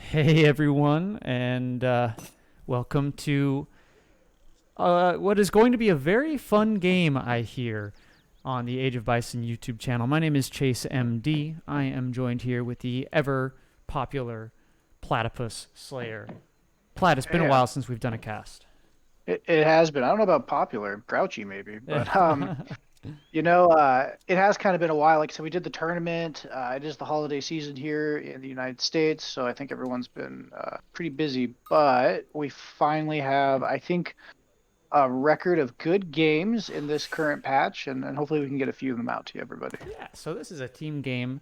Hey everyone, and welcome to what is going to be a very fun game, I hear, on the Age of Bison YouTube channel. My name is Chase MD. I am joined here with the ever popular Platypus Slayer. Platt, it's been a Yeah, while since we've done a cast. it has been. I don't know about popular, grouchy maybe, Yeah. but it has kind of been a while. Like I said, we did the tournament. It is the holiday season here in the United States, so I think everyone's been pretty busy. But we finally have, I think, a record of good games in this current patch, and hopefully we can get a few of them out to everybody. So this is a team game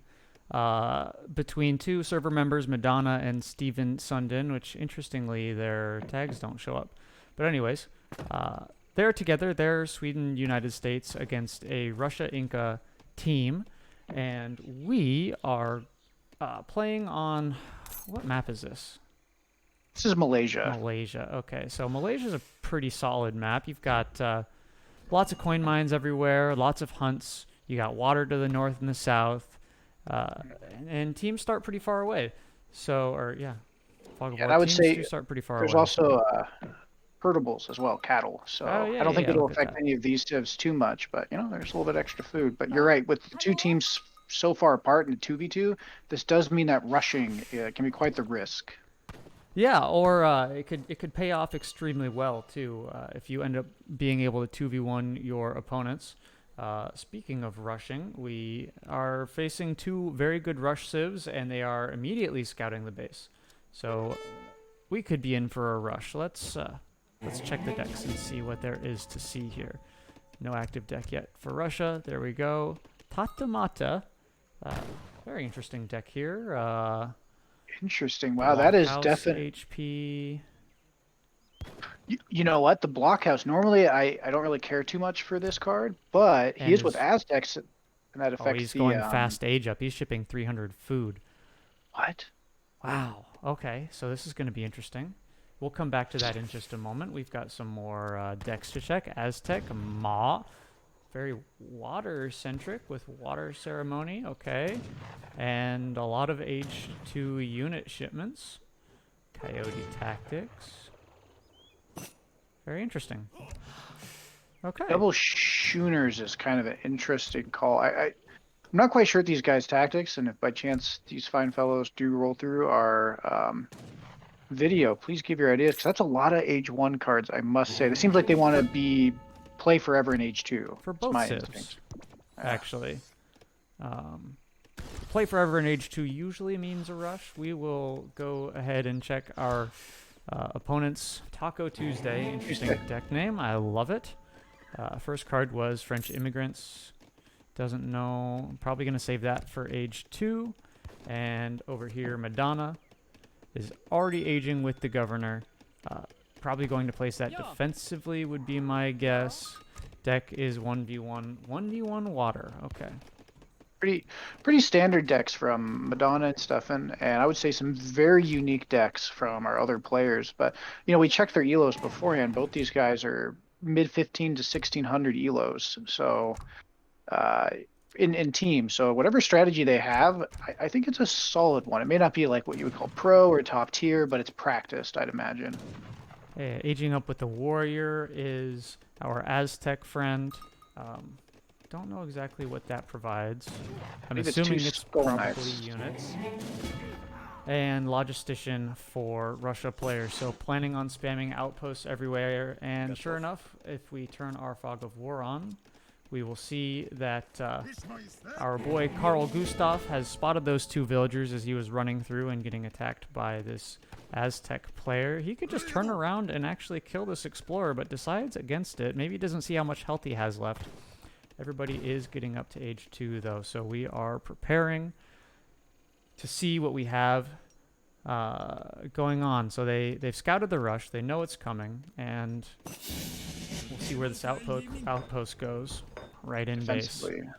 between two server members, Madonna and Steven Sundin, which interestingly their tags don't show up. But anyways, uh, they're together. They're Sweden, United States against a Russia Inca team, and we are playing on what map is this? This is Malaysia. Malaysia. Okay, so Malaysia is a pretty solid map. You've got lots of coin mines everywhere, lots of hunts. You got water to the north and the south, uh, and teams start pretty far away. So, or yeah, fog of Yeah, and war I would teams do say start pretty far there's away. also herdables as well, cattle. Oh So yeah, I don't yeah, think yeah. it'll Look at affect that. any of these civs too much, but there's a little bit extra food. But you're right, with the two teams so far apart in a 2v2, this does mean that rushing can be quite the risk. Yeah, or it could pay off extremely well too if you end up being able to 2v1 your opponents. Speaking of rushing, we are facing two very good rush civs, and they are immediately scouting the base. So we could be in for a rush. Let's check the decks and see what there is to see here. No active deck yet for Russia. There we go. Tatamata. Uh, Very interesting deck here. Interesting. Wow, that is Blockhouse definite. HP. You know what? The blockhouse. Normally, I don't really care too much for this card, but he And is with is Aztecs, and that Oh, affects he's the going fast age up. He's shipping 300 food. what? Wow. Okay, so this is going to be interesting. We'll come back to that in just a moment. We've got some more decks to check. Aztec, Ma. Very water centric with water ceremony. Okay. And a lot of H2 unit shipments. Coyote tactics. Very interesting. Okay. Double Schooners is kind of an interesting call. I'm not quite sure these guys' tactics, and if by chance these fine fellows do roll through our video, please give your ideas, because that's a lot of Age 1 cards, I must say. It seems like they want to For be play forever in Age 2. for It's both my civs, instinct. Yeah. actually. Um, Play forever in Age 2 usually means a rush. We will go ahead and check our opponent's Taco Tuesday. Interesting deck name. I love it. First card was French Immigrants. Doesn't know. Probably going to save that for Age 2. And over here, Madonna is already aging with the Governor. Uh, Probably going to place that defensively, would be my guess. Deck is 1v1. 1v1 water. Okay. Pretty standard decks from Madonna and Stefan, and I would say some very unique decks from our other players. But we checked their elos beforehand. Both these guys are mid 15 to 1600 elos. So uh, in teams. So whatever strategy they have, I think it's a solid one. It may not be like what you would call pro or top tier, but it's practiced, I'd imagine. Aging up with the warrior is our Aztec friend. Um, don't know exactly what that provides. I I'm believe it's two assuming it's skull probably knights. units. And logistician for Russia players. So planning on spamming outposts everywhere. And sure enough, if we turn our fog of war on, we will see that our boy Carl Gustav has spotted those two villagers as he was running through and getting attacked by this Aztec player. He could just turn around and actually kill this explorer, but decides against it. Maybe he doesn't see how much health he has left. Everybody is getting up to Age 2, though, so we are preparing to see what we have going on. So they've scouted the rush. They know it's coming, and we'll see where this outpost goes. Right in base. Defensively.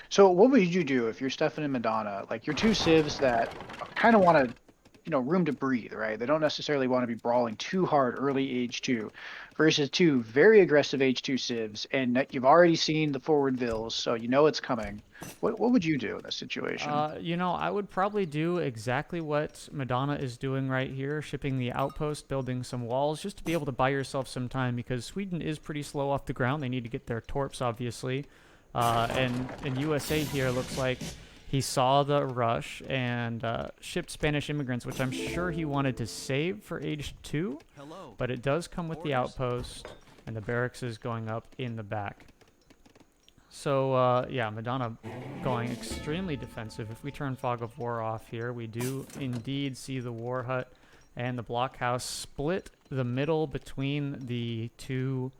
So what would you do if you're Stefan and Madonna? Like, you're two civs that kind of want to room to breathe, right? They don't necessarily want to be brawling too hard early H2 versus two very aggressive H2 civs, and that you've already seen the forward vills, so you know it's coming. What would you do in this situation? I would probably do exactly what Madonna is doing right here, shipping the outpost, building some walls, just to be able to buy yourself some time, because Sweden is pretty slow off the ground. They need to get their torps, obviously. And USA here looks like he saw the rush and shipped Spanish immigrants, which I'm sure he wanted to save for age 2, but it does come with the outpost, and the barracks is going up in the back. So, yeah, Madonna going extremely defensive. If we turn Fog of War off here, we do indeed see the War Hut and the Blockhouse split the middle between the two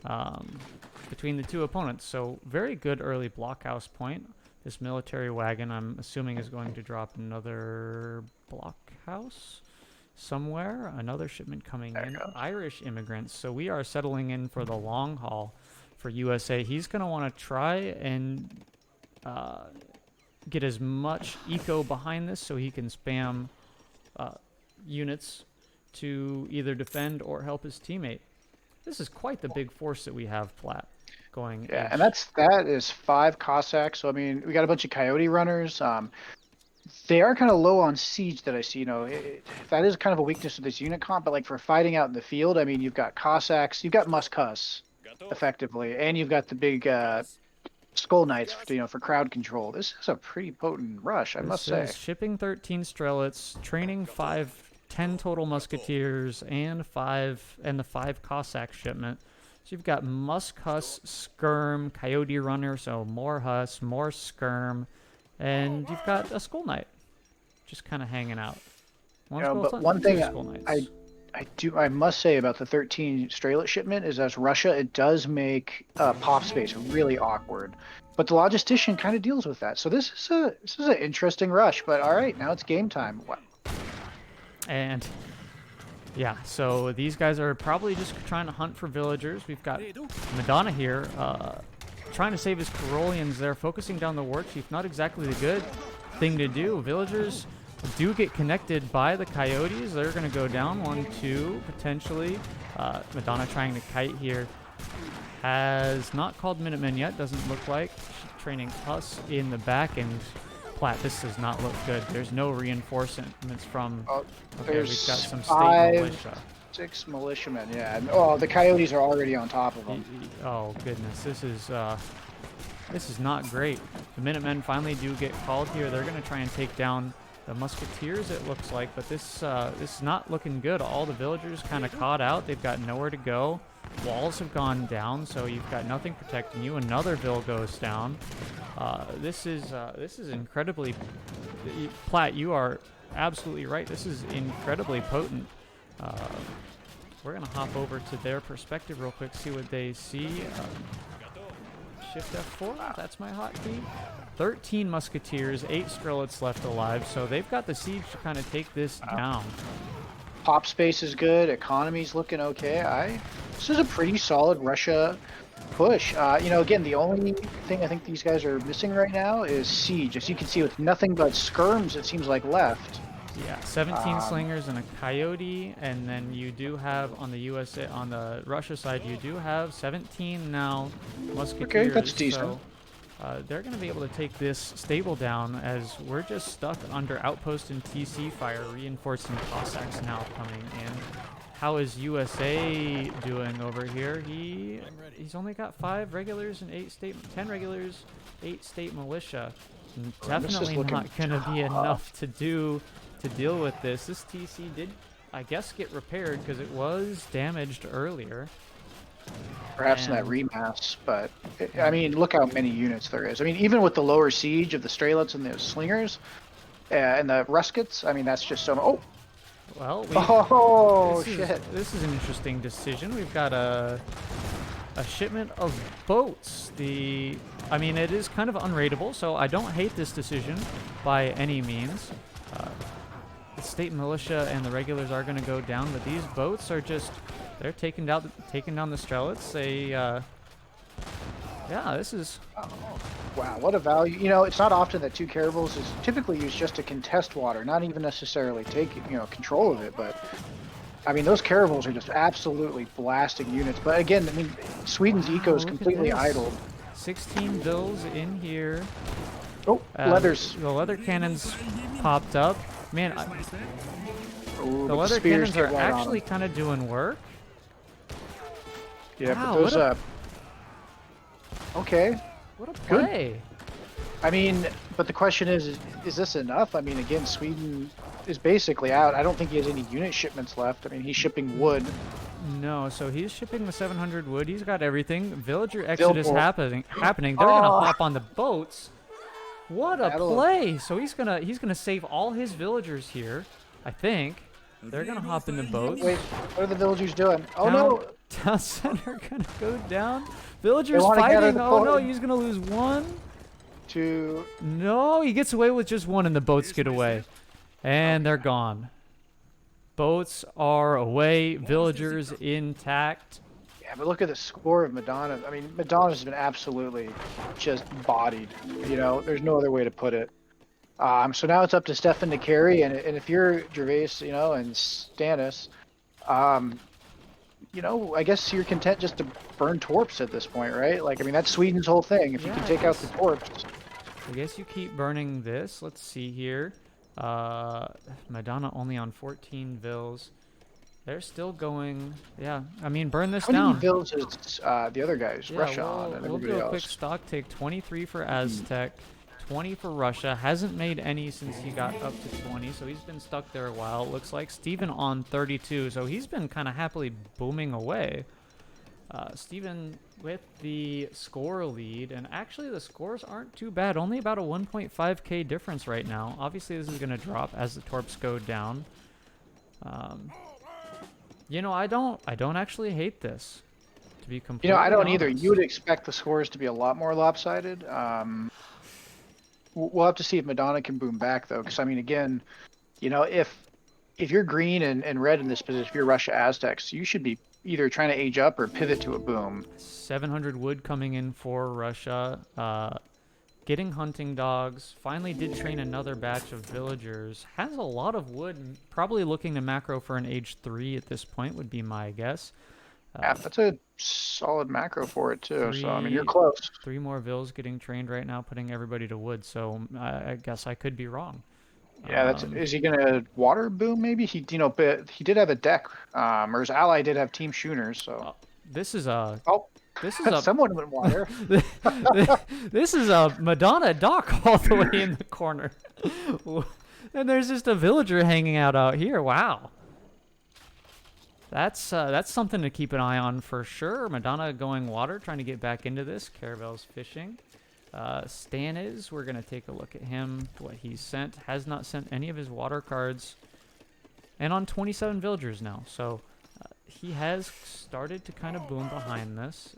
opponents. So, very good early Blockhouse point. This military wagon, I'm assuming, is going to drop another Blockhouse somewhere. Another shipment coming in. Irish immigrants. So, we are settling in for the long haul. For USA, he's going to want to try and get as much eco behind this so he can spam units to either defend or help his teammate. This is quite the big force that we have, Platt, going. Yeah, and that is 5 Cossacks. So I mean, we got a bunch of Coyote runners. They are kind of low on siege that I see. That is kind of a weakness of this unit comp. But like for fighting out in the field, I mean, you've got Cossacks, you've got Muscuss effectively, and you've got the big Skull Knights, for crowd control. This is a pretty potent rush, I must say. Shipping 13 Strelets, training 10 total Musketeers, and the 5 Cossack shipment. So you've got Muscuss, Skirm, Coyote Runner, so more Huss, more Skirm, and you've got a Skull Knight just kind of hanging out. But one thing I must say about the 13 Strelet shipment is, as Russia, it does make pop space really awkward. But the logistician kind of deals with that. So this is an interesting rush. But all right, now it's game time. Wow. And yeah, so these guys are probably just trying to hunt for villagers. We've got Madonna here trying to save his Carolians. They're focusing down the war chief. Not exactly the good thing to do. Villagers do get connected by the Coyotes. They're going to go down 1, 2, potentially. Madonna trying to kite here. Has not called Minutemen yet, doesn't look like. Training us in the back, and Platt, this does not look good. There's no reinforcements from... Okay, we've got some state militia. 6 militiamen, yeah. Oh, the Coyotes are already on top of them. Oh, goodness. This is not great. The Minutemen finally do get called here. They're going to try and take down the Musketeers, it looks like, but this is not looking good. All the villagers kind of caught out. They've got nowhere to go. Walls have gone down, so you've got nothing protecting you. Another Vill goes down. This is incredibly... Platt, you are absolutely right. This is incredibly potent. We're going to hop over to their perspective real quick, see what they see. Shift F4, that's my hotkey. 13 Musketeers, 8 Strelets left alive, so they've got the siege to kind of take this down. Pop space is good, economy's looking okay. This is a pretty solid Russia push. Again, the only thing I think these guys are missing right now is siege. As you can see, with nothing but skirms, it seems like, left. Yeah, 17 slingers and a Coyote, and then you do have on the Russia side, you do have 17 now Musketeers. Okay, that's decent. So, they're going to be able to take this stable down, as we're just stuck under outpost and TC fire. Reinforcing Cossacks now coming in. How is USA doing over here? He's only got 5 regulars and 10 regulars, 8 state militia. Definitely not going to be enough to deal with this. This TC did, I guess, get repaired because it was damaged earlier. Perhaps in that remass, but I mean, look how many units there is. I mean, even with the lower siege of the Strelets and the Slingers and the Ruskets, I mean, that's just so... Oh! Well, shit. This is an interesting decision. We've got a shipment of boats. I mean, it is kind of unrateable, so I don't hate this decision by any means. The state militia and the regulars are going to go down, but these boats are just... They're taking down the Strelets. Yeah, this is... Wow, what a value. You know, it's not often that two caravels is typically used just to contest water, not even necessarily take, control of it. But I mean, those caravels are just absolutely blasting units. But again, I mean, Sweden's eco Wow, is look at completely this. idled. 16 bills in here. Oh, leathers. The leather cannons popped up. Man, Ooh, the but the leather spears cannons are get right on actually them. kind of doing work. Yeah, but Wow, those, okay, what a good. play. I mean, but the question is this enough? I mean, again, Sweden is basically out. I don't think he has any unit shipments left. I mean, he's shipping wood. No, so he's shipping the 700 wood. He's got everything. Villager exodus Billboard. happening. They're gonna Oh, hop on the boats. What a battle of. play! So he's gonna save all his villagers here. I think they're gonna hop in the boats. Wait, what are the villagers doing? Oh Town, no, town center gonna go down. they Villagers want to gather fighting. the Oh no, point he's gonna lose one. to. No, he gets away with just one, and the boats get away, and they're gone. Boats are away. Villagers intact. Yeah, but look at the score of Madonna. I mean, Madonna's been absolutely just bodied. You know, there's no other way to put it. So now it's up to Stefan to carry, and if you're Gervais, and Stannis, um, I guess you're content just to burn torps at this point, right? Like, I mean, that's Sweden's whole thing. If you Yeah, can I take out the guess. torps. I guess you keep burning this. Let's see here. Madonna only on 14 vills. They're still going. Yeah, I mean, burn this How many down. vills is the other guys, Yeah, Russia on, and we'll everybody do a quick else? stock take. 23 for Aztec, 20 for Russia. Hasn't made any since he got up to 20, so he's been stuck there a while. It looks like Steven on 32, so he's been kind of happily booming away. Steven with the score lead, and actually the scores aren't too bad. Only about a 1.5k difference right now. Obviously, this is going to drop as the torps go down. I don't actually hate this, to be completely I don't either. honest. You would expect the scores to be a lot more lopsided. We'll have to see if Madonna can boom back though, because I mean, again, if you're green and red in this position, if you're Russia Aztecs, you should be either trying to age up or pivot to a boom. 700 wood coming in for Russia. Getting hunting dogs. Finally did train another batch of villagers. Has a lot of wood. Probably looking to macro for an age 3 at this point would be my guess. Yeah, that's a solid macro for it too. So I mean, you're Three, close. 3 more vills getting trained right now, putting everybody to wood. So I guess I could be wrong. Yeah, is he gonna water boom maybe? But he did have a deck, or his ally did have team Schooners, so. This is a Oh, this is a someone went water. this is a Madonna dock all the way in the corner. And there's just a villager hanging out here. Wow. That's something to keep an eye on for sure. Madonna going water, trying to get back into this. Caravel's fishing. Stan is. We're going to take a look at him, what he's sent. Has not sent any of his water cards. And on 27 villagers now. So he has started to kind of boom behind this.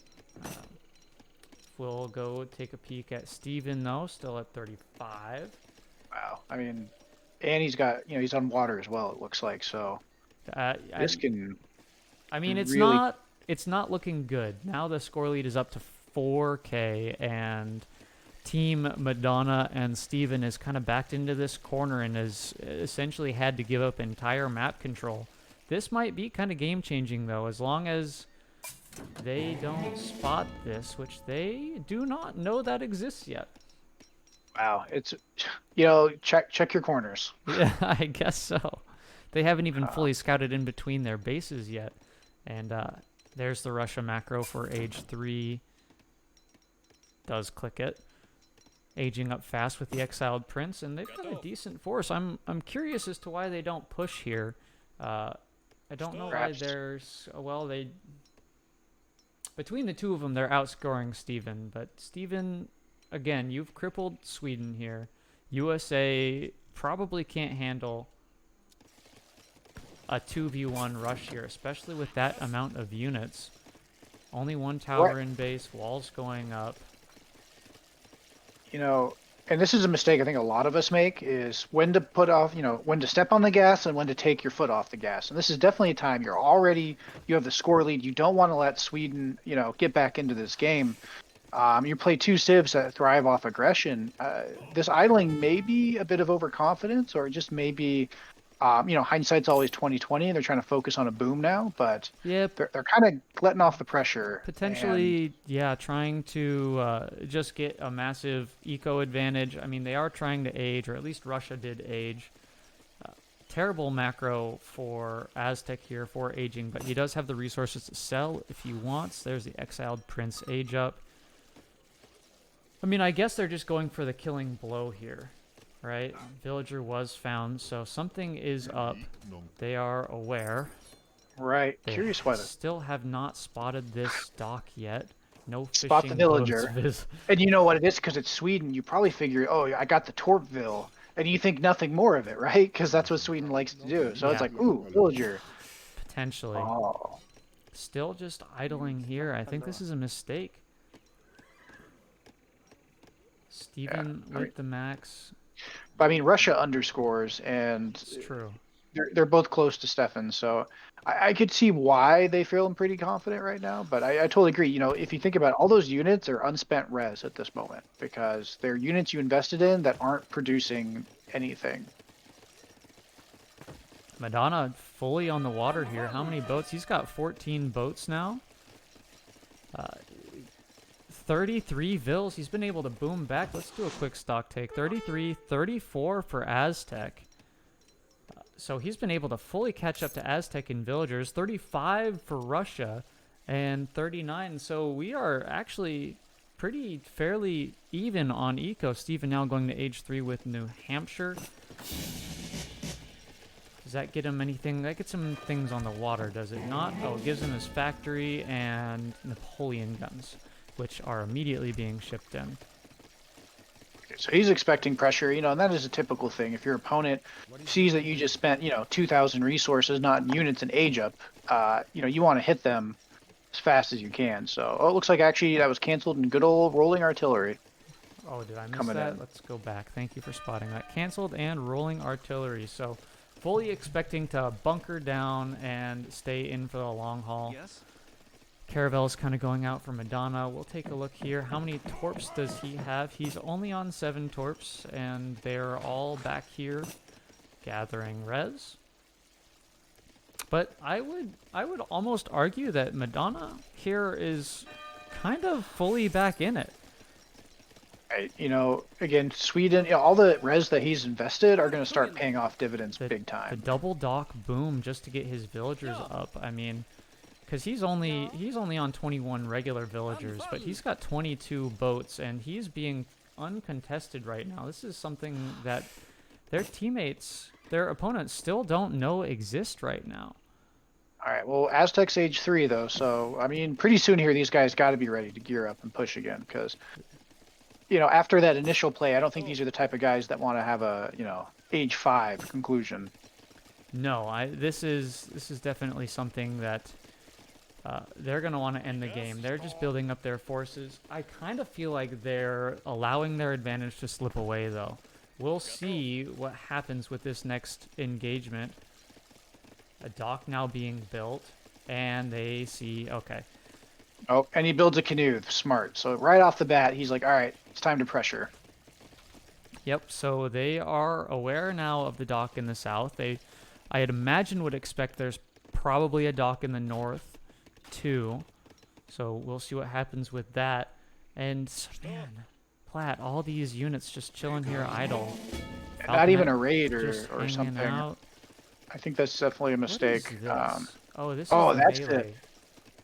We'll go take a peek at Steven, though, still at 35. Wow. I mean, and he's got, he's on water as well, it looks like, so this can I mean, it's really... not looking good. Now the score lead is up to 4K, and Team Madonna and Steven is kind of backed into this corner and has essentially had to give up entire map control. This might be kind of game-changing, though, as long as they don't spot this, which they do not know that exists yet. Wow. It's, check your corners. Yeah, I guess so. They haven't even fully scouted in between their bases yet. And there's the Russia macro for age 3. Does click it. Aging up fast with the exiled prince, and they've got a decent force. I'm curious as to why they don't push here. I don't know why there's... Well, between the two of them, they're outscoring Steven. But Steven, again, you've crippled Sweden here. USA probably can't handle a 2v1 rush here, especially with that amount of units. Only one tower in base, walls going up. And this is a mistake I think a lot of us make, is when to put off, when to step on the gas and when to take your foot off the gas. And this is definitely a time you have the score lead. You don't want to let Sweden, get back into this game. You play two civs that thrive off aggression. This idling may be a bit of overconfidence, or just maybe, hindsight's always 2020, and they're trying to focus on a boom now, but Yep. they're kind of letting off the pressure. And Potentially, yeah, trying to just get a massive eco advantage. I mean, they are trying to age, or at least Russia did age. Terrible macro for Aztec here for aging, but he does have the resources to sell if he wants. There's the exiled prince age up. I mean, I guess they're just going for the killing blow here, right? Villager was found, so something is up. They are aware. right, They curious why the still have not spotted this dock yet. No spot the fishing boats villager. vis. And you know what it is because it's Sweden. You probably figure, oh, I got the Torpville, and you think nothing more of it, right? Because that's what Sweden likes to do. So it's Yeah, like, ooh, villager. potentially. Oh, Still just idling here. I think this is a mistake. yeah. Steven with the max. But I mean, Russia underscores, and It's true. they're both close to Stefan. So I could see why they feel pretty confident right now. But I totally agree. If you think about it, all those units are unspent res at this moment because they're units you invested in that aren't producing anything. Madonna fully on the water here. How many boats? He's got 14 boats now. Uh, 33 vills. He's been able to boom back. Let's do a quick stock take. 33, 34 for Aztec. So he's been able to fully catch up to Aztec and villagers. 35 for Russia and 39. So we are actually pretty fairly even on eco. Steven now going to age 3 with New Hampshire. Does that get him anything? That gets him things on the water, does it not? Oh, it gives him his factory and Napoleon guns, which are immediately being shipped in. So he's expecting pressure, and that is a typical thing. If your opponent sees that you just spent, 2,000 resources, not in units and age up, you want to hit them as fast as you can. So, it looks like actually that was canceled in good old rolling artillery Oh, did I miss coming that? in. Let's go back. Thank you for spotting that. Canceled and rolling artillery. So fully expecting to bunker down and stay in for the long haul. Yes. Caravel's kind of going out for Madonna. We'll take a look here. How many torps does he have? He's only on 7 torps, and they're all back here gathering res. But I would almost argue that Madonna here is kind of fully back in it. Again, Sweden, all the res that he's invested are going to start paying off dividends The, big the time. double dock boom just to get his villagers up. I mean, because he's only on 21 regular villagers, but he's got 22 boats, and he's being uncontested right now. This is something that their teammates, their opponents, still don't know exist right now. All right, well, Aztecs age 3, though. So, I mean, pretty soon here, these guys got to be ready to gear up and push again because, after that initial play, I don't think these are the type of guys that want to have a, age 5 conclusion. No, this is definitely something that they're going to want to end the game. They're just building up their forces. I kind of feel like they're allowing their advantage to slip away, though. We'll see what happens with this next engagement. A dock now being built, and they see, okay. Oh, and he builds a canoe. Smart. So right off the bat, he's like, all right, it's time to pressure. Yep, so they are aware now of the dock in the south. I'd imagine would expect there's probably a dock in the north, too. So we'll see what happens with that. And, man, Platt, all these units just chilling here idle. Not even Falconet a raid just or hanging something. out. I think that's definitely a What is mistake. this? Oh, this is Oh, the that's melee. it.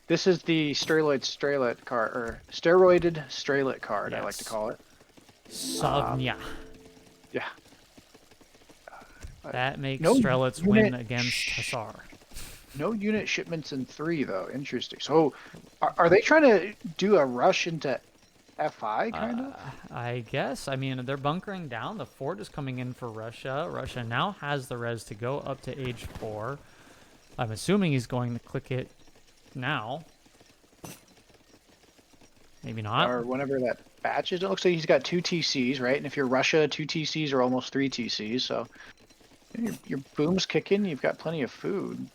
This is the steroided card, or steroided Stralit card, I like to Yes. call it. Savnia. Yeah. That makes no Strelitz win unit against Hussar. No unit shipments in 3, though. Interesting. So, are they trying to do a rush into FI, kind of? I guess. I mean, they're bunkering down. The fort is coming in for Russia. Russia now has the res to go up to age 4. I'm assuming he's going to click it now. Maybe not. Or whenever that batch is. It looks like he's got 2 TCs, right? And if you're Russia, 2 TCs are almost 3 TCs. So, your boom's kicking. You've got plenty of food.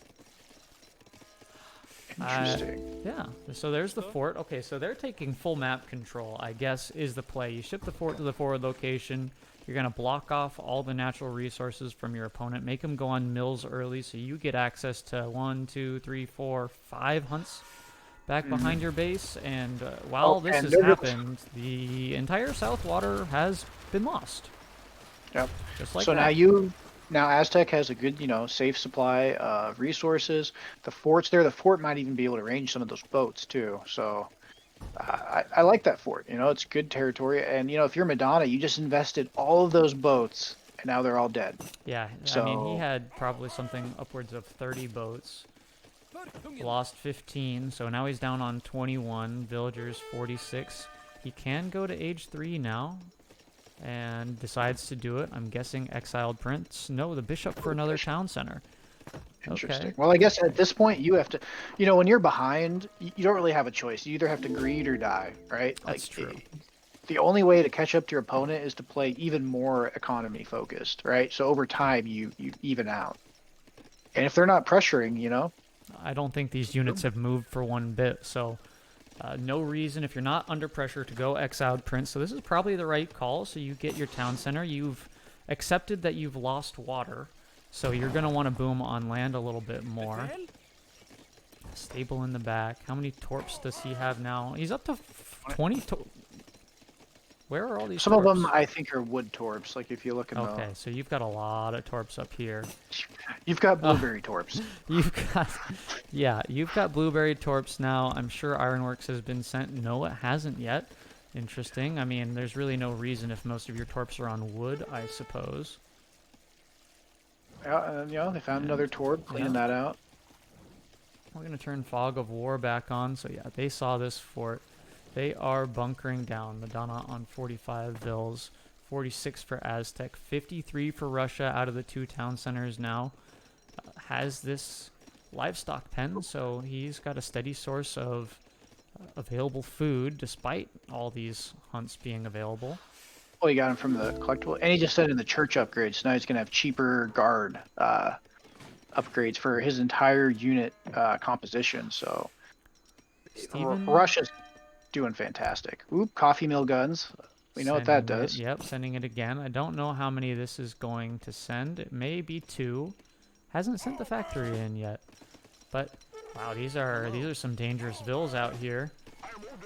Interesting. Yeah, so there's the fort. Okay, so they're taking full map control, I guess, is the play. You ship the fort to the forward location. You're going to block off all the natural resources from your opponent, make them go on mills early so you get access to 1, 2, 3, 4, 5 hunts back behind your base. And while Oh, this and has they're just, happened, the entire South Water has been lost. yep. Just like So that. now Aztec has a good, safe supply of resources. The fort's there. The fort might even be able to range some of those boats too. So I like that fort. It's good territory. And if you're Madonna, you just invested all of those boats, and now they're all dead. Yeah, I mean, he So had probably something upwards of 30 boats. Lost 15, so now he's down on 21. Villagers 46. He can go to age 3 now, and decides to do it. I'm guessing exiled prince. No, the bishop for another town center. interesting. Okay. Well, I guess at this point you have to, when you're behind, you don't really have a choice. You either have to greed or die, right? That's true. The only way to catch up to your opponent is to play even more economy focused, right? So over time you even out. And if they're not pressuring, I don't think these units have moved for one bit, so no reason if you're not under pressure to go exiled prince. So this is probably the right call. So you get your town center. You've accepted that you've lost water, so you're going to want to boom on land a little bit more. Stable in the back. How many torps does he have now? He's up to 20. Where are all these some torps? of them I think are wood torps. Like if you look at Okay, so you've got a lot of torps up here. you've got blueberry torps. You've got, yeah, you've got blueberry torps now. I'm sure Ironworks has been sent. No, it hasn't yet. Interesting. I mean, there's really no reason if most of your torps are on wood, I suppose. Yeah, they found another torp, cleaning that out. We're going to turn Fog of War back on. So yeah, they saw this fort. They are bunkering down. Madonna on 45 vills, 46 for Aztec, 53 for Russia out of the 2 town centers now. Has this livestock pen, so he's got a steady source of available food despite all these hunts being available. Well, you got him from the collectible, and he just said in the church upgrades. So now he's gonna have cheaper guard upgrades for his entire unit composition. So Russia's doing fantastic. Oop, coffee mill guns. We know what that does. Yep, sending it again. I don't know how many this is going to send. It may be 2. Hasn't sent the factory in yet. But wow, these are some dangerous vills out here.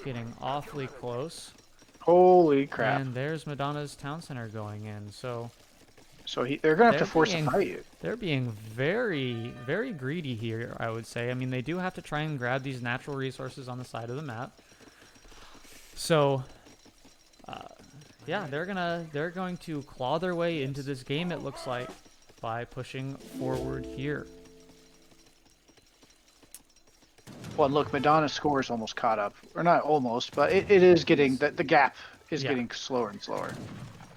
Getting awfully close. Holy crap. And there's Madonna's town center going in. So they're gonna have to force a fight. They're being very, very greedy here, I would say. I mean, they do have to try and grab these natural resources on the side of the map. So, yeah, they're going to claw their way into this game, it looks like, by pushing forward here. Well, look, Madonna's score is almost caught up, or not almost, but it is getting the gap is getting slower and slower.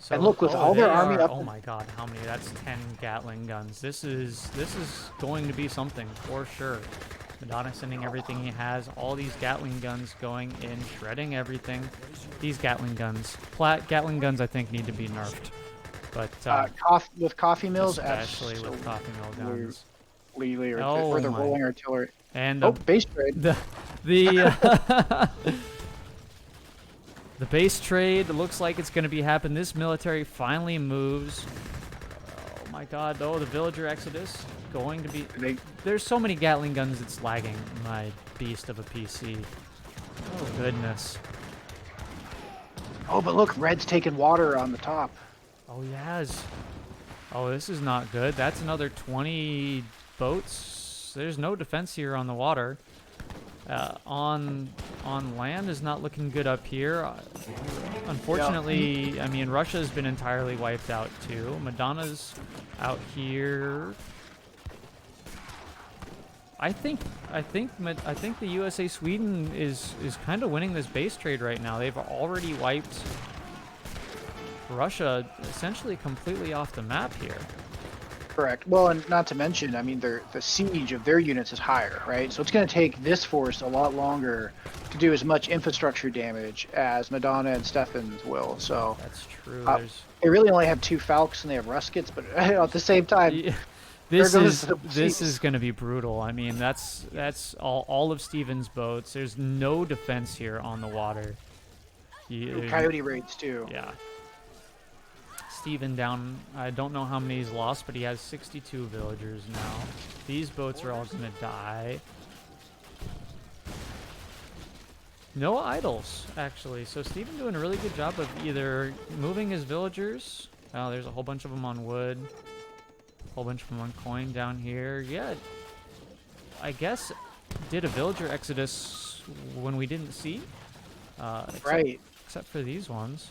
So, and look, with all their army up. Oh my God, how many? That's 10 Gatling guns. This is going to be something for sure. Madonna sending everything he has. All these Gatling guns going in, shredding everything. These Gatling guns, Gatling guns, I think need to be nerfed. But with coffee mills, especially with coffee mill guns, or the rolling artillery. And base trade. The base trade looks like it's going to be happening. This military finally moves. Oh my God! Oh, the villager exodus going to be. There's so many Gatling guns, it's lagging. My beast of a PC. Oh goodness. Oh, but look, red's taking water on the top. Oh yes. Oh, this is not good. That's another 20 boats. There's no defense here on the water. On land is not looking good up here. Unfortunately, yeah. I mean, Russia's been entirely wiped out too. Madonna's out here. I think the USA Sweden is kind of winning this base trade right now. They've already wiped Russia essentially completely off the map here. Correct. Well, and not to mention, I mean, the siege of their units is higher, right? So it's going to take this force a lot longer to do as much infrastructure damage as Madonna and Stefan's will. So that's true. They really only have 2 Falcons and they have Ruskets, but at the same time, This There goes is the this is seats. going to be brutal. I mean, that's all of Steven's boats. There's no defense here on the water. Ooh, There's coyote raids too. yeah. Steven down. I don't know how many he's lost, but he has 62 villagers now. These boats are all going to die. No idols, actually. So Steven doing a really good job of either moving his villagers. Oh, there's a whole bunch of them on wood. A whole bunch of them on coin down here. Yeah, I guess did a villager exodus when we didn't see. Except, Right. except for these ones.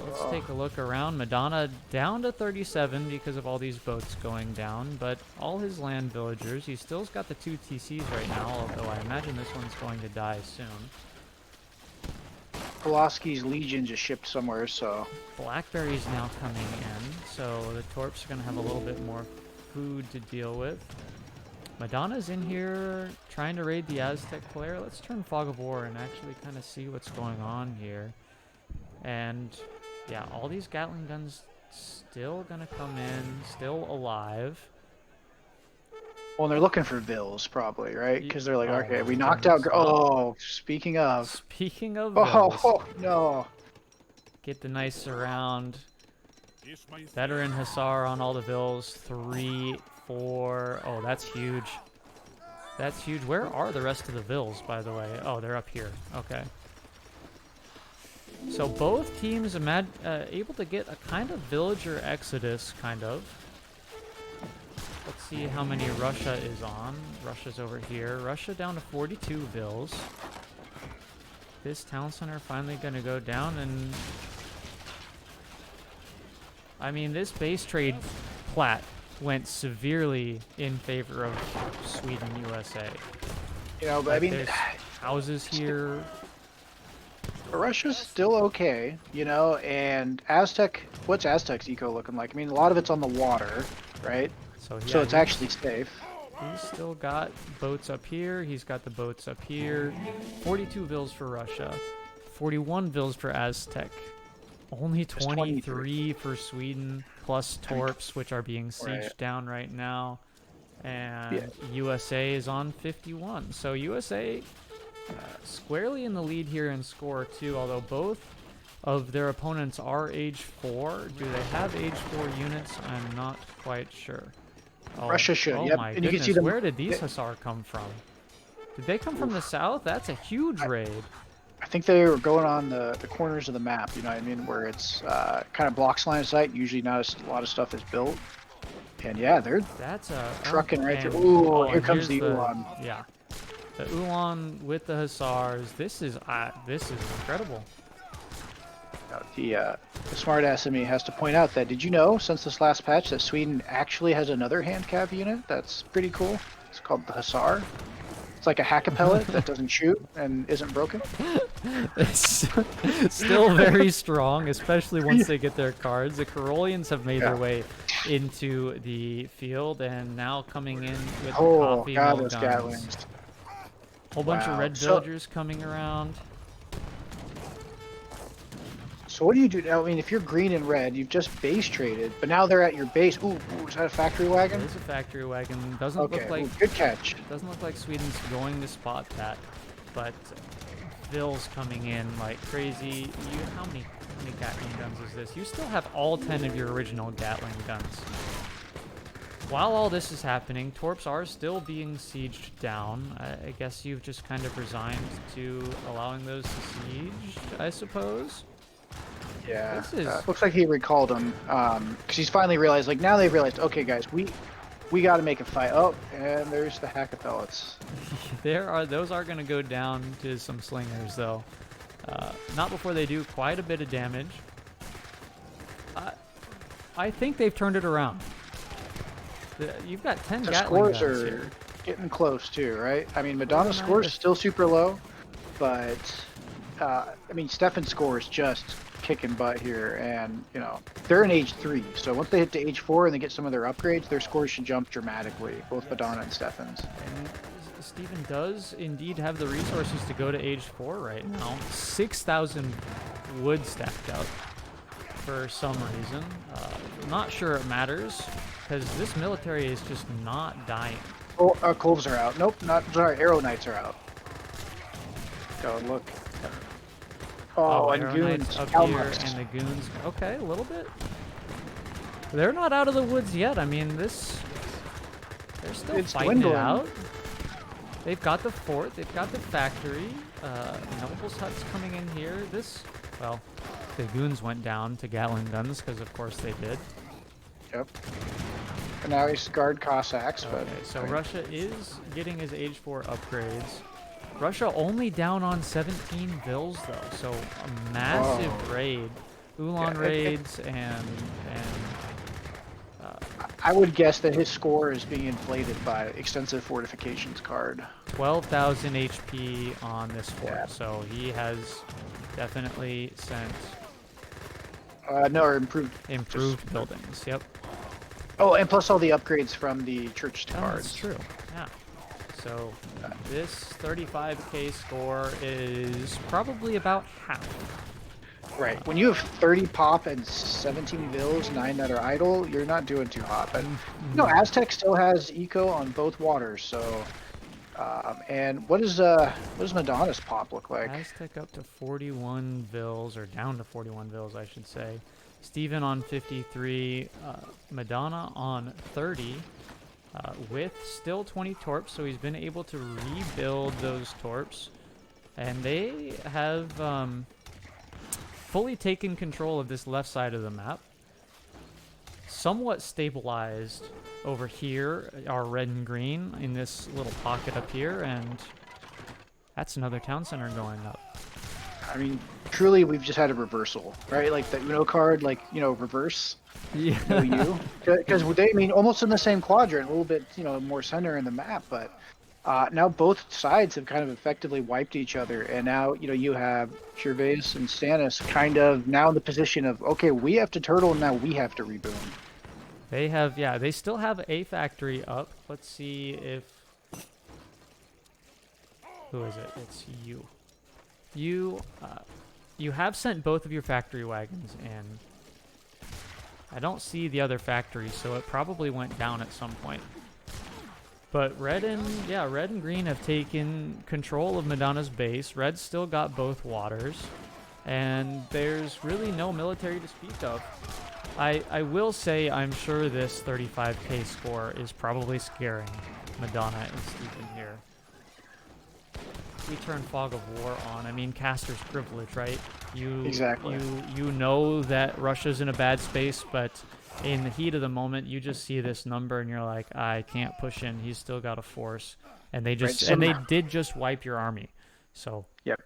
Let's Oh, take a look around. Madonna down to 37 because of all these boats going down, but all his land villagers. He still's got the 2 TCs right now, although I imagine this one's going to die soon. Pulaski's Legion just shipped somewhere, so Blackberry's now coming in, so the Torps are going to have a little bit more food to deal with. Madonna's in here trying to raid the Aztec player. Let's turn Fog of War and actually kind of see what's going on here. And yeah, all these Gatling guns still gonna come in, still alive. well, they're looking for Vills probably, right? Because they're like, Oh okay, my we knocked out. goodness. Oh, speaking of. Speaking of Oh, those, no. get the nice surround. Veteran Hussar on all the vills. 3, 4. Oh, that's huge. That's huge. Where are the rest of the vills, by the way? Oh, they're up here. Okay. So both teams able to get a kind of villager exodus, kind of. Let's see how many Russia is on. Russia's over here. Russia down to 42 vills. This town center finally going to go down, and I mean, this base trade plat went severely in favor of Sweden, USA. You know, but Like, I mean, there's houses here. Russia's still okay, you know, and Aztec, what's Aztec's eco looking like? I mean, a lot of it's on the water, right? So, yeah, So it's actually safe. he's still got boats up here. He's got the boats up here. 42 vills for Russia. 41 vills for Aztec. Only 23 for Sweden, plus Torps, which are being sieged down right now. And USA is on 51. So USA squarely in the lead here in score too, although both of their opponents are age 4. Do they have age 4 units? I'm not quite sure. Oh, Russia should, oh yep. my And you goodness, can see them. where did these Hussar come from? Did they come from the south? That's a huge raid. I think they were going on the corners of the map, you know what I mean, where it's kind of blocks line of sight. Usually not a lot of stuff is built. And yeah, they're That's a trucking right and- through. Ooh, oh, here and comes here's the Ulan. Yeah, the Ulan with the Hussars. This is incredible. The smart ass in me has to point out that, did you know, since this last patch, that Sweden actually has another hand cav unit that's pretty cool? It's called the Hussar. It's like a hack-a-pellet that doesn't shoot and isn't broken. It's still very strong, especially once they get their cards. The Karolians have made their way into the field, and now coming in with the coffee God, mill those guns. Gatlings. Whole bunch of Wow. red villagers coming around. So what do you do now? I mean, if you're green and red, you've just base traded, but now they're at your base. Ooh, is that a factory wagon? There's a factory wagon. Doesn't Okay, look like ooh, good catch. doesn't look like Sweden's going to spot that, but Bill's coming in like crazy. How many Gatling guns is this? You still have all 10 of your original Gatling guns. While all this is happening, Torps are still being sieged down. I guess you've just kind of resigned to allowing those to siege, I suppose. Yeah, This is- looks like he recalled him because he's finally realized. Like now they've realized, okay, guys, we got to make a fight. Oh, and there's the hack-a-pellets. Those are going to go down to some slingers, though. Not before they do quite a bit of damage. I think they've turned it around. You've got 10 The Gatling scores guns are here. getting close too, right? I mean, Madonna's Well, score nice. is still super low, but I mean, Stefan's score is just kicking butt here, and you know they're in age 3, so once they hit to age 4 and they get some of their upgrades, their scores should jump dramatically, both Madonna and Stefan's. And Stephen does indeed have the resources to go to age 4 right now. 6,000 wood stacked up for some reason. Not sure it matters. because this military is just not dying. Oh, our Coves are out. Nope, not sorry. Arrow Knights are out. Go look. Oh, and Arrow Goons. Knights up Kalmucks. here, and the Goons. Okay, a little bit. They're not out of the woods yet. I mean, they're still It's fighting dwindling. it out. They've got the fort. They've got the factory. Noble's Hut's coming in here. Well, the Goons went down to Gatling guns because, of course, they did. Yep. And now he's guard Cossacks. Okay, But so Russia is getting his Age 4 upgrades. Russia only down on 17 vills, though, so a massive raid. Ulan raids and I would guess that his score is being inflated by extensive fortifications card. 12,000 HP on this fort, Yeah. so he has definitely sent No, or improved. improved buildings. Yep. Oh, and plus all the upgrades from the church Oh, cards. that's true. Yeah. So this 35k score is probably about half. Right. When you have 30 pop and 17 vills, 9 that are idle, you're not doing too hot. But Aztec still has eco on both waters. So, and what does Madonna's pop look like? Aztec up to 41 vills, or down to 41 vills, I should say. Steven on 53, Madonna on 30, with still 20 torps, so he's been able to rebuild those torps. And they have fully taken control of this left side of the map. Somewhat stabilized over here, our red and green, in this little pocket up here, and that's another town center going up. I mean, truly, we've just had a reversal, right? Like the Uno card, like, reverse. Yeah. Because I mean, almost in the same quadrant, a little bit, more center in the map, but now both sides have kind of effectively wiped each other, and now, you have Gervais and Stannis kind of now in the position of, okay, we have to turtle, and now we have to reboot. They have, they still have a factory up. Let's see if... Who is it? It's you. You have sent both of your factory wagons in. I don't see the other factory, so it probably went down at some point. But red and green have taken control of Madonna's base. Red's still got both waters, and there's really no military to speak of. I will say I'm sure this 35k score is probably scaring Madonna and Stephen here. We turn Fog of War on. I mean, caster's privilege, right? Exactly. You know that Russia's in a bad space, but in the heat of the moment, you just see this number and you're like, I can't push in. He's still got a force, and they did just wipe your army. So yep,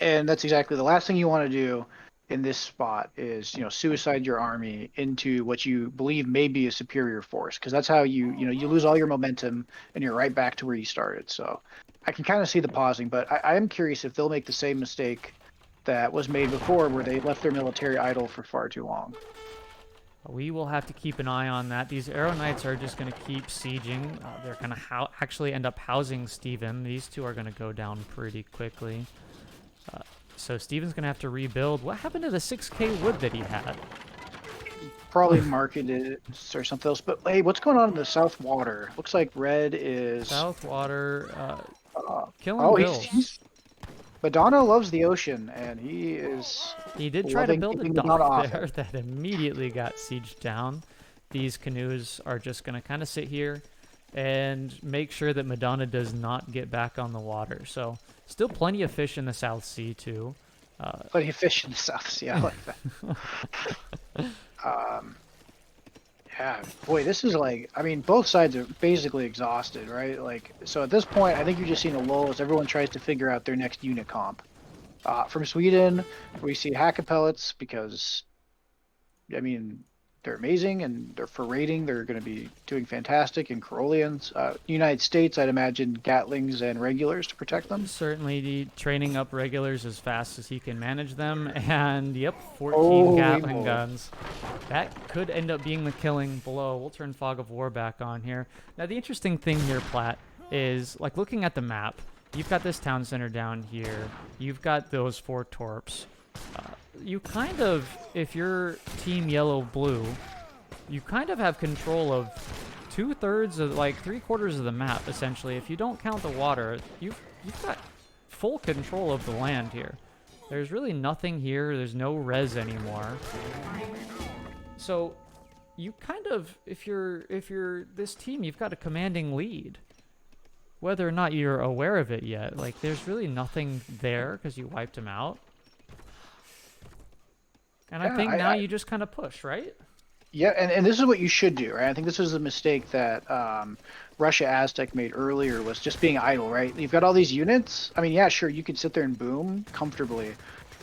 and that's exactly the last thing you want to do in this spot is suicide your army into what you believe may be a superior force, because that's how you lose all your momentum and you're right back to where you started. So I can kind of see the pausing, but I am curious if they'll make the same mistake that was made before, where they left their military idle for far too long. we will have to keep an eye on that. These Arrow Knights are just going to keep sieging. They're going to actually end up housing Steven. These two are going to go down pretty quickly. So Steven's going to have to rebuild. What happened to the 6k wood that he had? Probably marketed or something else. But hey, what's going on in the South Water? Looks like red is South Water killing oh, bills. Madonna loves the ocean, and he did try to build a keeping dock Madonna there off that immediately got sieged down. These canoes are just going to kind of sit here and make sure that Madonna does not get back on the water. So still plenty of fish in the South Sea too. Plenty of fish in the South Sea. I like that. Yeah, boy, this is like, I mean, both sides are basically exhausted, right? Like, so at this point, I think you're just seeing a lull as everyone tries to figure out their next unit comp. From Sweden, we see Hacka Pellets because, I mean, they're amazing, and for raiding, they're going to be doing fantastic. And Corollians, United States, I'd imagine Gatlings and regulars to protect them. Certainly training up regulars as fast as he can manage them. And, yep, 14 Gatling guns. That could end up being the killing blow. We'll turn Fog of War back on here. Now, the interesting thing here, Platt, is, like, looking at the map, you've got this town center down here. You've got those 4 torps. You kind of, if you're team yellow-blue, you kind of have control of 2/3 of, like 3/4 of the map, essentially. If you don't count the water, you've got full control of the land here. There's really nothing here. There's no res anymore. So you kind of, if you're this team, you've got a commanding lead. Whether or not you're aware of it yet, like there's really nothing there because you wiped him out. And I Yeah, think now you just kind of push, right? yeah, and this is what you should do, right? I think this was the mistake that Russia Aztec made earlier, was just being idle, right? You've got all these units. I mean, yeah, sure, you could sit there and boom comfortably,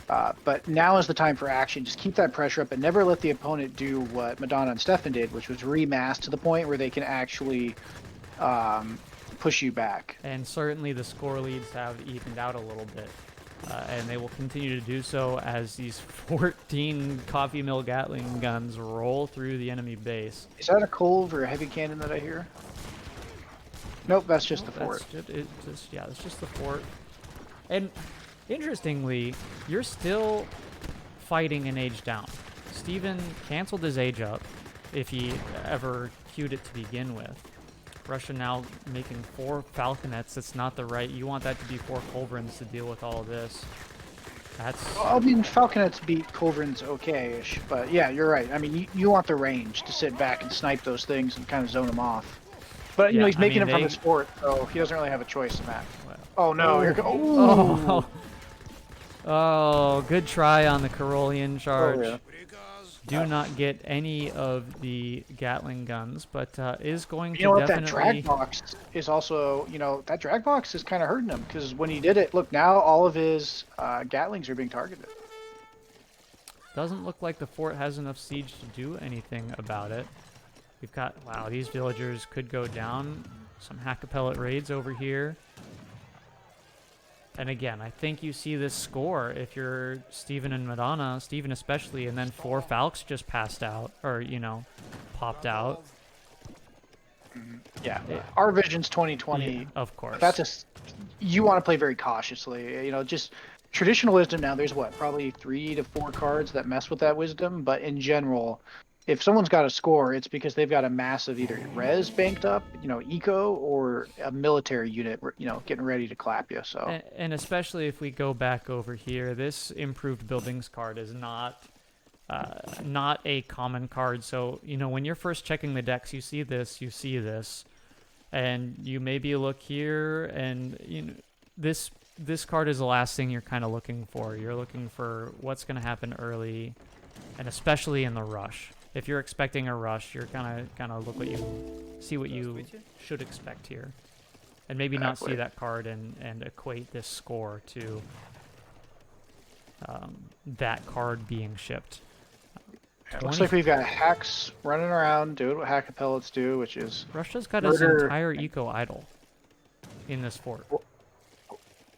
but now is the time for action. Just keep that pressure up and never let the opponent do what Madonna and Stefan did, which was remass to the point where they can actually push you back. And certainly the score leads have evened out a little bit. And they will continue to do so as these 14 coffee mill Gatling guns roll through the enemy base. Is that a Colv or a heavy cannon that I hear? Nope, that's just the fort. Yeah, it's just the fort. And interestingly, you're still fighting an age down. Steven canceled his age up, if he ever queued it to begin with. Russia now making 4 Falconets. That's not the right. You want that to be 4 Culverins to deal with all of this. That's. Well, I mean, Falconets beat Culverins okay-ish, but yeah, you're right. I mean, you want the range to sit back and snipe those things and kind of zone them off. But you know, he's making them from his fort, so he doesn't really have a choice in that. Well, oh no! Here go. Oh. Oh, good try on the Carolian charge. Oh, yeah. Do not get any of the Gatling guns, but is going to what, definitely. That drag box is also, that drag box is kind of hurting him, because when he did it, look, now all of his Gatlings are being targeted. Doesn't look like the fort has enough siege to do anything about it. We've got, wow, these villagers could go down. Some Hackapellet raids over here. And again, I think you see this score if you're Steven and Madonna, Steven especially, and then 4 Falcs just passed out, or, popped out. Yeah, our Vision's 2020. Yeah, of course. You want to play very cautiously. Just traditional wisdom now, there's probably 3 to 4 cards that mess with that wisdom, but in general, if someone's got a score, it's because they've got a massive either res banked up, eco, or a military unit, getting ready to clap you. So. And especially if we go back over here, this improved buildings card is not a common card. So when you're first checking the decks, you see this, and you maybe look here, and this card is the last thing you're kind of looking for. You're looking for what's going to happen early, and especially in the rush. If you're expecting a rush, you're gonna see what you should expect here, and maybe not see that card and equate this score to that card being shipped. It looks like we've got hacks running around doing what Hackapellets do, which is Russia's got his entire eco idle in this fort.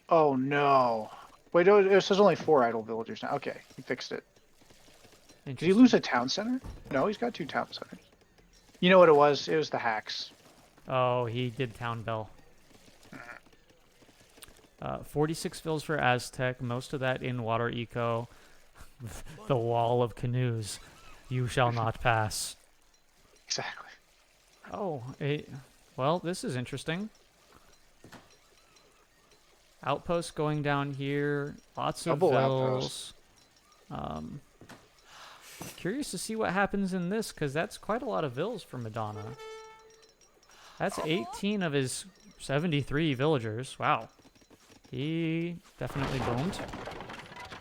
Oh no! Wait, it says only 4 idle villagers now. Okay, he fixed it. Did he lose a town center? No, he's got 2 town centers. You know what it was? It was the hacks. Oh, he did town bell. 46 fills for Aztec, most of that in water eco. The wall of canoes. You shall not pass. Exactly. Oh, well, this is interesting. Outpost going down here. Lots of vills. Curious to see what happens in this, because that's quite a lot of vills for Madonna. That's 18 of his 73 villagers. Wow. He definitely boomed.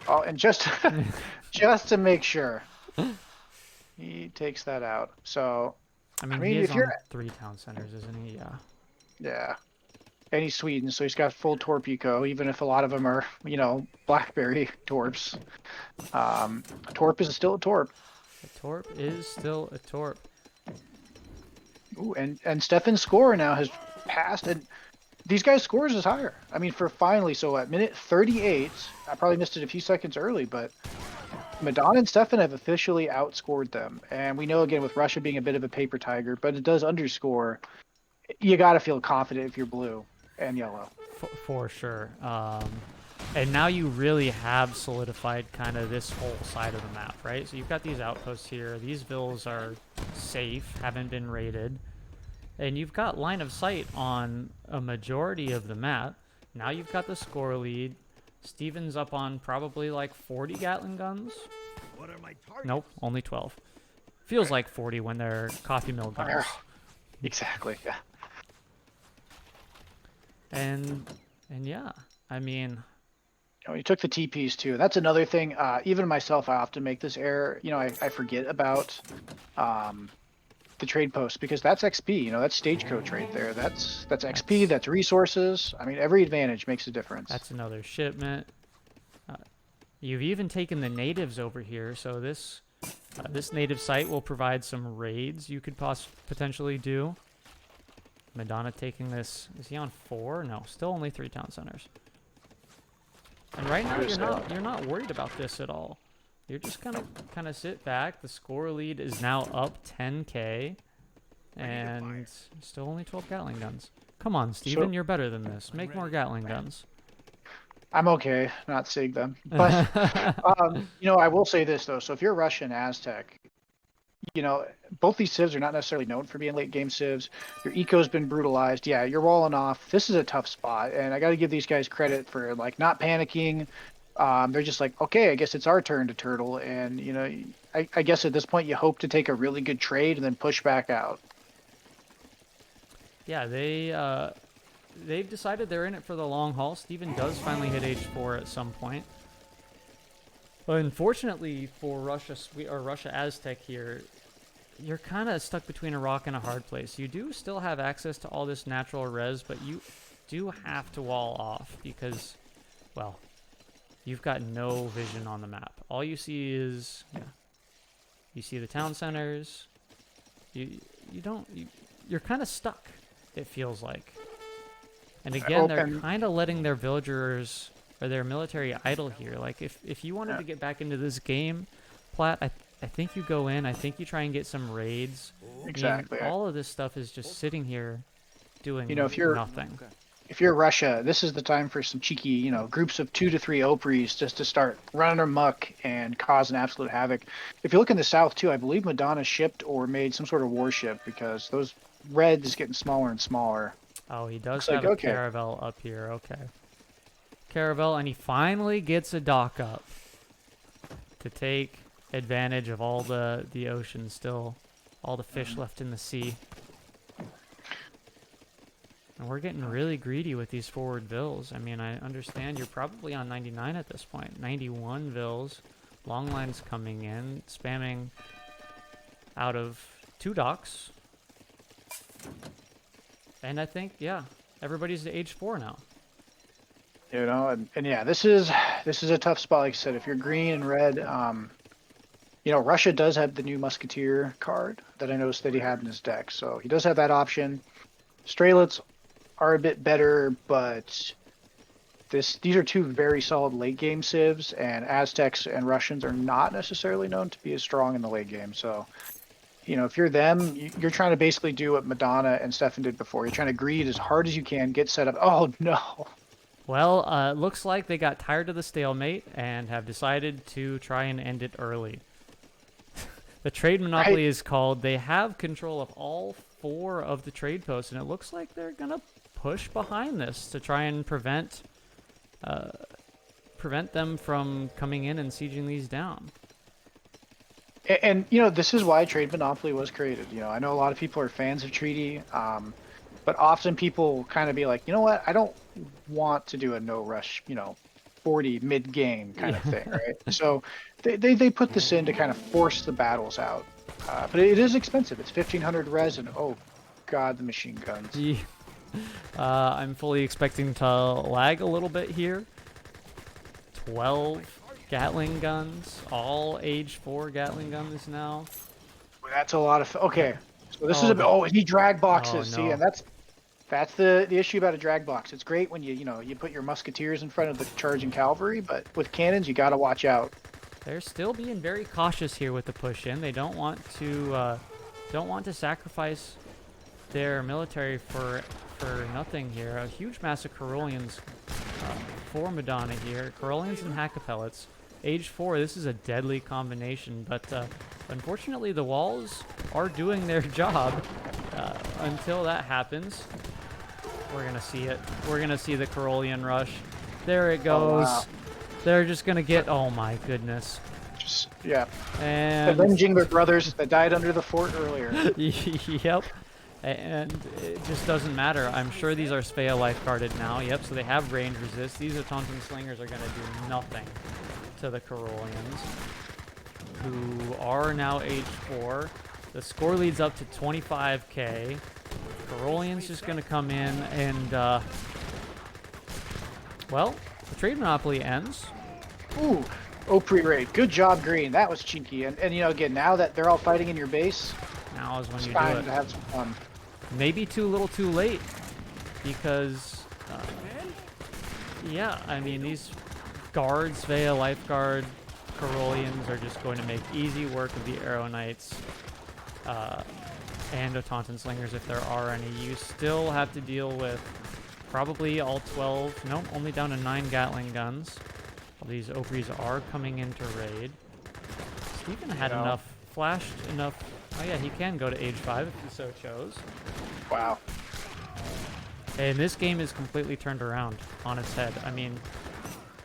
Oh, and just to make sure, he takes that out. So, I mean he is on 3 town centers, isn't he? Yeah. Yeah. And he's Sweden, so he's got full torp eco, even if a lot of them are, blackberry torps. A torp is still a torp. A torp is still a torp. Ooh, and Stefan's score now has passed, and these guys' scores is higher. I mean, so at minute 38, I probably missed it a few seconds early, but Madonna and Stefan have officially outscored them. And we know, again, with Russia being a bit of a paper tiger, but it does underscore, you got to feel confident if you're blue and yellow. For sure. And now you really have solidified kind of this whole side of the map, right? So you've got these outposts here. These vills are safe, haven't been raided. And you've got line of sight on a majority of the map. Now you've got the score lead. Steven's up on probably like 40 Gatling guns. What are my targets? Nope, only 12. Feels like 40 when they're coffee mill guns. Exactly. Yeah. And yeah, I mean, You took the TPs too. That's another thing. Even myself, I often make this error. I forget about the trade post because that's XP. That's stagecoach right there. That's XP. That's resources. I mean, every advantage makes a difference. That's another shipment. You've even taken the natives over here, so this native site will provide some raids you could potentially do. Madonna taking this. Is he on 4? No, still only 3 town centers. And right now you're not worried about this at all. You're just kind of sit back. The score lead is now up 10k, and still only 12 Gatling guns. Come on, Steven, you're better than this. Make more Gatling guns. I'm okay not seeing them, but I will say this though. So if you're Russian Aztec, both these civs are not necessarily known for being late game civs. Your eco's been brutalized. Yeah, you're walling off. This is a tough spot, and I got to give these guys credit for like not panicking. They're just like, okay, I guess it's our turn to turtle, and I guess at this point you hope to take a really good trade and then push back out. Yeah, they've decided they're in it for the long haul. Steven does finally hit H4 at some point. But unfortunately for Russia Aztec here, you're kind of stuck between a rock and a hard place. You do still have access to all this natural res, but you do have to wall off because, well, you've got no vision on the map. All you see is, you see the town centers. You're kind of stuck, it feels like. And again, they're kind of letting their villagers or their military idle here. Like, if you wanted to get back into this game, Platt, I think you go in. I think you try and get some raids. Exactly. I mean, all of this stuff is just sitting here doing nothing. If you're Russia, this is the time for some cheeky, groups of 2 to 3 Opries just to start running amok and causing absolute havoc. If you look in the south too, I believe Madonna shipped or made some sort of warship because those red is getting smaller and smaller. Oh, he does have a caravel up here. Okay. Caravel, and he finally gets a dock up to take advantage of all the ocean still, all the fish left in the sea. And we're getting really greedy with these forward vills. I mean, I understand you're probably on 99 at this point. 91 vills. Long lines coming in, spamming out of 2 docks. And I think, everybody's to H4 now. And yeah, this is a tough spot. Like I said, if you're green and red, Russia does have the new Musketeer card that I noticed that he had in his deck. So he does have that option. Strelets are a bit better, but these are 2 very solid late game civs, and Aztecs and Russians are not necessarily known to be as strong in the late game. So, if you're them, you're trying to basically do what Madonna and Stefan did before. You're trying to greed as hard as you can, get set up. Oh no. Well, looks like they got tired of the stalemate and have decided to try and end it early. The trade monopoly is called. They have control of all 4 of the trade posts, and it looks like they're going to push behind this to try and prevent them from coming in and sieging these down. And this is why trade monopoly was created. I know a lot of people are fans of treaty, but often people kind of be like, you know what, I don't want to do a no rush, 40 mid game kind of thing, right? So they put this in to kind of force the battles out, but it is expensive. It's 1,500 res, and oh god, the machine guns. I'm fully expecting to lag a little bit here. 12 Gatling guns, all age 4 Gatling guns now. That's a lot of. Okay, so this is a bit. Oh, he drag boxes. Oh, no. See, and that's the issue about a drag box. It's great when you put your musketeers in front of the charging cavalry, but with cannons you got to watch out. They're still being very cautious here with the push in. They don't want to sacrifice their military for nothing here. A huge mass of Caroleans for Madonna here. Carolin's and Hackapellets. Age 4, this is a deadly combination, but unfortunately the walls are doing their job. Until that happens, we're going to see it. We're going to see the Carolian rush. There it goes. Oh, wow. They're just going to get... Oh my goodness. Just, yeah. And... Avenging their brothers that died under the fort earlier. Yep. And it just doesn't matter. I'm sure these are Spea lifeguarded now. Yep, so they have range resist. These Autonton Slingers are going to do nothing to the Carolians, who are now age 4. The score leads up to 25k. Carolian's just going to come in and, well, the trade monopoly ends. Ooh, Opry raid. Good job, Green. That was cheeky. And you know, again, now that they're all fighting in your base, Now is when it's you do time it. to have some fun. Maybe too little too late, because, yeah, I mean, these guards, Vea, Lifeguard, Carolians are just going to make easy work of the Arrow Knights and Autonton Slingers if there are any. You still have to deal with probably all 12, nope, only down to 9 Gatling guns. All these Opries are coming into raid. Stephen had enough, flashed enough. Oh yeah, he can go to age 5 if he so chose. Wow. And this game is completely turned around on its head. I mean,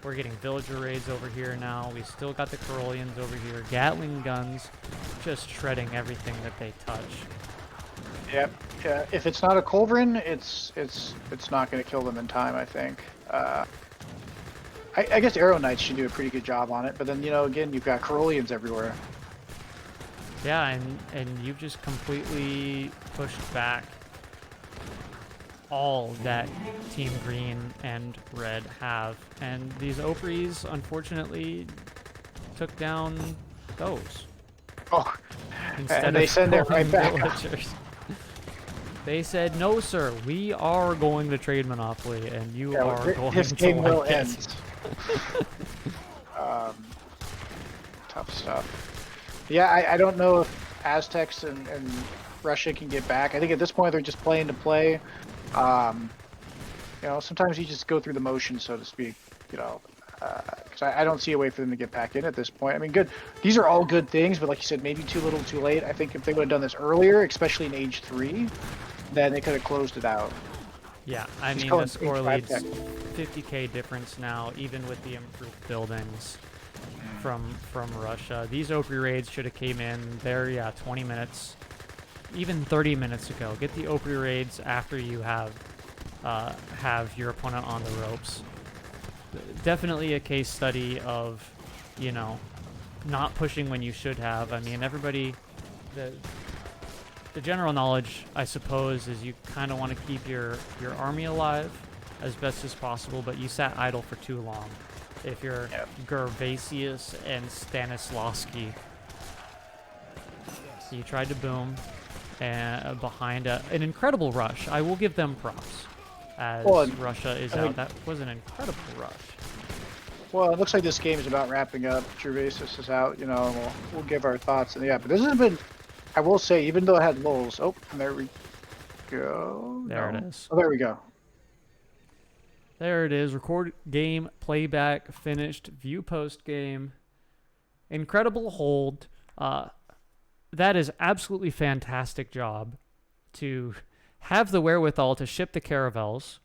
we're getting villager raids over here now. We still got the Carolians over here. Gatling guns just shredding everything that they touch. Yep. Yeah. If it's not a Culverin, it's not going to kill them in time, I think. I guess Arrow Knights should do a pretty good job on it, but then, you know, again, you've got Carolians everywhere. Yeah, and you've just completely pushed back all that Team Green and Red have. And these Opries, unfortunately, took down those. Oh, Instead and they of send it right killing back. villagers. They said, no, sir, we are going to trade Monopoly, and you are going this to game will like it. end. Tough stuff. Yeah, I don't know if Aztecs and Russia can get back. I think at this point they're just playing to play. You know, sometimes you just go through the motions, so to speak. You know, because I don't see a way for them to get back in at this point. I mean, good. These are all good things, but like you said, maybe too little, too late. I think if they would have done this earlier, especially in age 3, then they could have closed it out. Yeah, I mean, the score leads 50k difference now, even with the improved buildings from Russia. These Opry raids should have came in there, yeah, 20 minutes, even 30 minutes ago. Get the Opry raids after you have your opponent on the ropes. Definitely a case study of, you know, not pushing when you should have. I mean, everybody, the general knowledge, I suppose, is you kind of want to keep your army alive as best as possible, but you sat idle for too long. If you're Gervasius and Stanislavski, so you tried to boom and behind an incredible rush. I will give them props as Russia is out. That was an incredible rush. Well, it looks like this game is about wrapping up. Gervasius is out, you know, and we'll give our thoughts. And yeah, but this has been, I will say, even though it had lulls. Oh, and there we go. There it is. Oh, there we go. There it is. Record game, playback, finished, view post game. Incredible hold. That is absolutely fantastic job to have the wherewithal to ship the caravels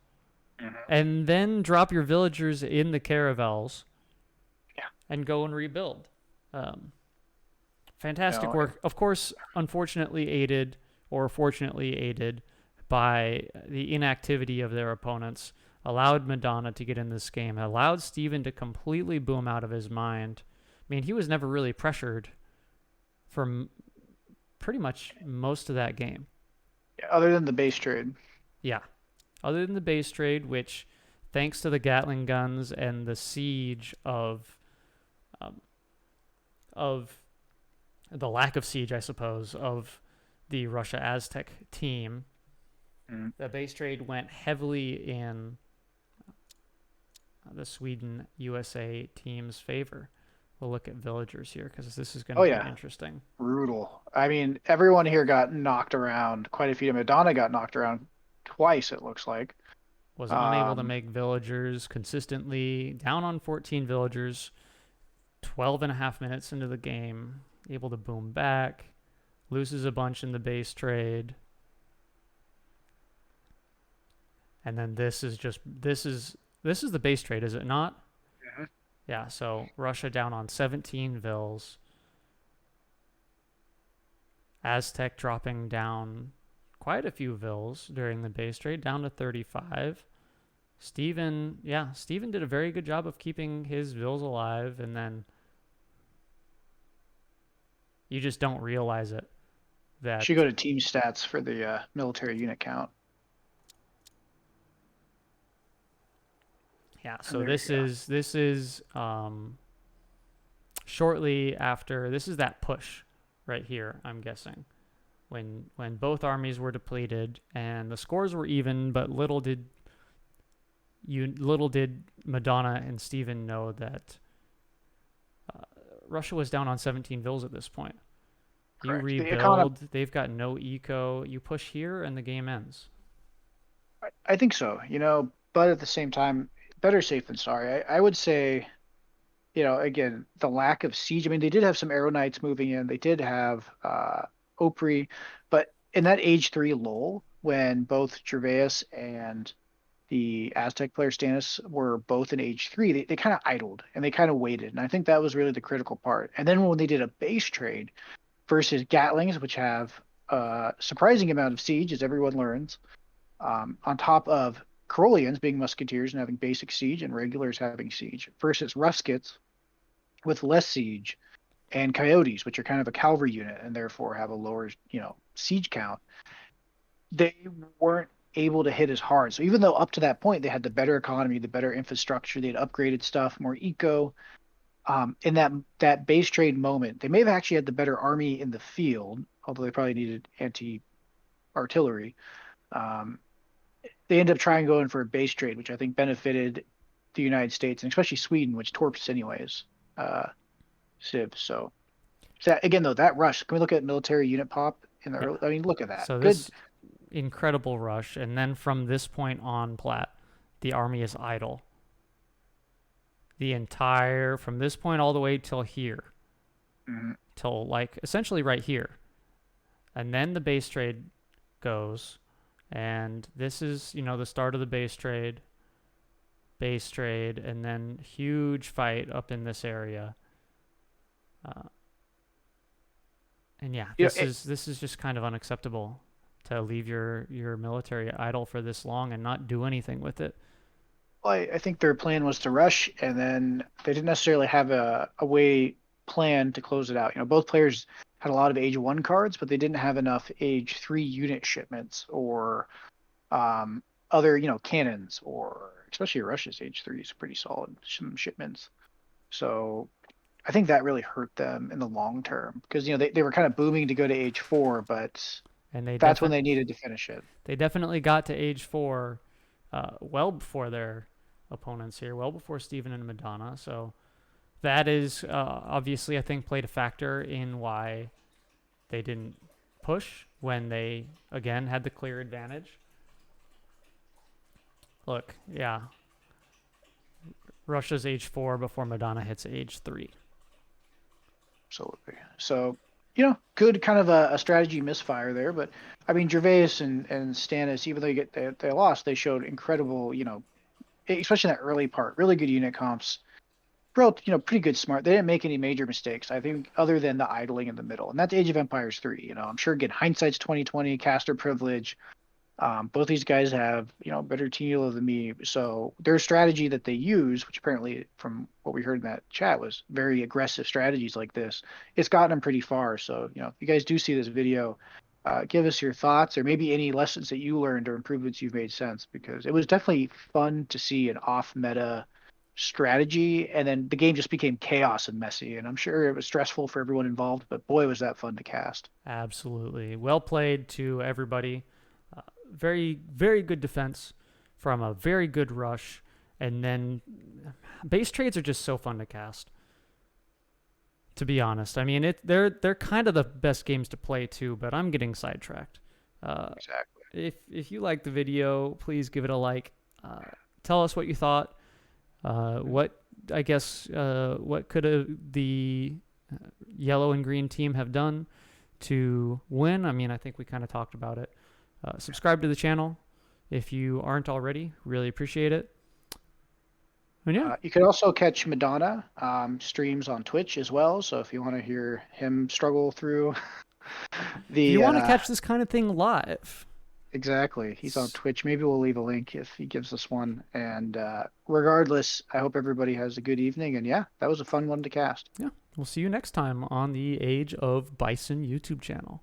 and then drop your villagers in the caravels and go and rebuild. Fantastic work. Of course, unfortunately aided or fortunately aided by the inactivity of their opponents. Allowed Madonna to get in this game. Allowed Steven to completely boom out of his mind. I mean, he was never really pressured for pretty much most of that game. Yeah, other than the base trade. Yeah. Other than the base trade, which, thanks to the Gatling guns and the siege of the lack of siege, I suppose, of the Russia Aztec team, the base trade went heavily in the Sweden USA team's favor. We'll look at villagers here because this is going to be interesting. Brutal. I mean, everyone here got knocked around. Quite a few. Madonna got knocked around twice, it looks like. was unable to Um, make villagers consistently, down on 14 villagers, 12 and a half minutes into the game, able to boom back, loses a bunch in the base trade. And then this is the base trade, is it not? Mhm. Yeah, so Russia down on 17 vills. Aztec dropping down quite a few vills during the base trade, down to 35. Steven did a very good job of keeping his vills alive, and then you just don't realize it. Should That go to team stats for the military unit count. yeah, And so there you go. this is shortly after. This is that push right here, I'm guessing. When both armies were depleted and the scores were even, but little did Madonna and Steven know that uh, Russia was down on 17 vills at this point. You Correct. The economy. rebuild, they've got no eco. You push here, and the game ends. I think so. But at the same time, better safe than sorry. I would say, again, the lack of siege. I mean, they did have some Arrow Knights moving in. They did have Opry, but in that age 3 lull, when both Gervais and the Aztec player Stannis were both in age 3, they kind of idled and they kind of waited. And I think that was really the critical part. And then when they did a base trade versus Gatlings, which have a surprising amount of siege, as everyone learns, on top of Corollians being musketeers and having basic siege and regulars having siege, versus Ruskets with less siege and Coyotes, which are kind of a cavalry unit and therefore have a lower, siege count. They weren't able to hit as hard. So even though up to that point they had the better economy, the better infrastructure, they had upgraded stuff, more eco. In that base trade moment, they may have actually had the better army in the field, although they probably needed anti artillery. Um, they end up trying going for a base trade, which I think benefited the United States and especially Sweden, which torps anyways. Civ. So that, again though, that rush. Can we look at military unit pop in the Yeah. early? I mean, look at that. So Good. this incredible rush, and then from this point on, Platt, the army is idle. The entire from this point all the way till here, Mhm. till like essentially right here, and then the base trade goes, and this is the start of the base trade, and then huge fight up in this area. Uh, and yeah, You know, this is just kind of unacceptable to leave your military idle for this long and not do anything with it. I think their plan was to rush, and then they didn't necessarily have a way plan to close it out. Both players had a lot of age 1 cards, but they didn't have enough age 3 unit shipments or um, other, cannons, or especially Russia's age 3 is pretty solid, some shipments. So I think that really hurt them in the long term because, they were kind of booming to go to age 4, but And that's when they needed to finish it. they definitely got to age 4 well before their opponents here, well before Steven and Madonna. So that is obviously, I think, played a factor in why they didn't push when they, again, had the clear advantage. Look, yeah, Russia's age 4 before Madonna hits age 3. Absolutely. So, good kind of a strategy misfire there. But I mean, Gervais and Stannis, even though they lost, they showed incredible, especially in that early part, really good unit comps. Real, pretty good smart. They didn't make any major mistakes, I think, other than the idling in the middle. And that's Age of Empires 3. I'm sure again, hindsight's 2020, caster privilege. Both these guys have, better team elo than me. So their strategy that they use, which apparently from what we heard in that chat was very aggressive strategies like this, it's gotten them pretty far. So, if you guys do see this video, give us your thoughts or maybe any lessons that you learned or improvements you've made since, because it was definitely fun to see an off meta strategy. And then the game just became chaos and messy. And I'm sure it was stressful for everyone involved, but boy, was that fun to cast. Absolutely. Well played to everybody. Very, very good defense from a very good rush. And then base trades are just so fun to cast. To be honest, I mean, they're kind of the best games to play too. But I'm getting sidetracked. Exactly. If you like the video, please give it a like. Tell us what you thought. What I guess what could the yellow and green team have done to win? I mean, I think we kind of talked about it. Subscribe to the channel if you aren't already. Really appreciate it. And yeah, You can also catch Madonna streams on Twitch as well. So if you want to hear him struggle through if you the want to catch this kind of thing live, exactly, he's on Twitch. Maybe we'll leave a link if he gives us one. And regardless, I hope everybody has a good evening. And yeah, that was a fun one to cast. yeah, we'll see you next time on the Age of Bison YouTube channel.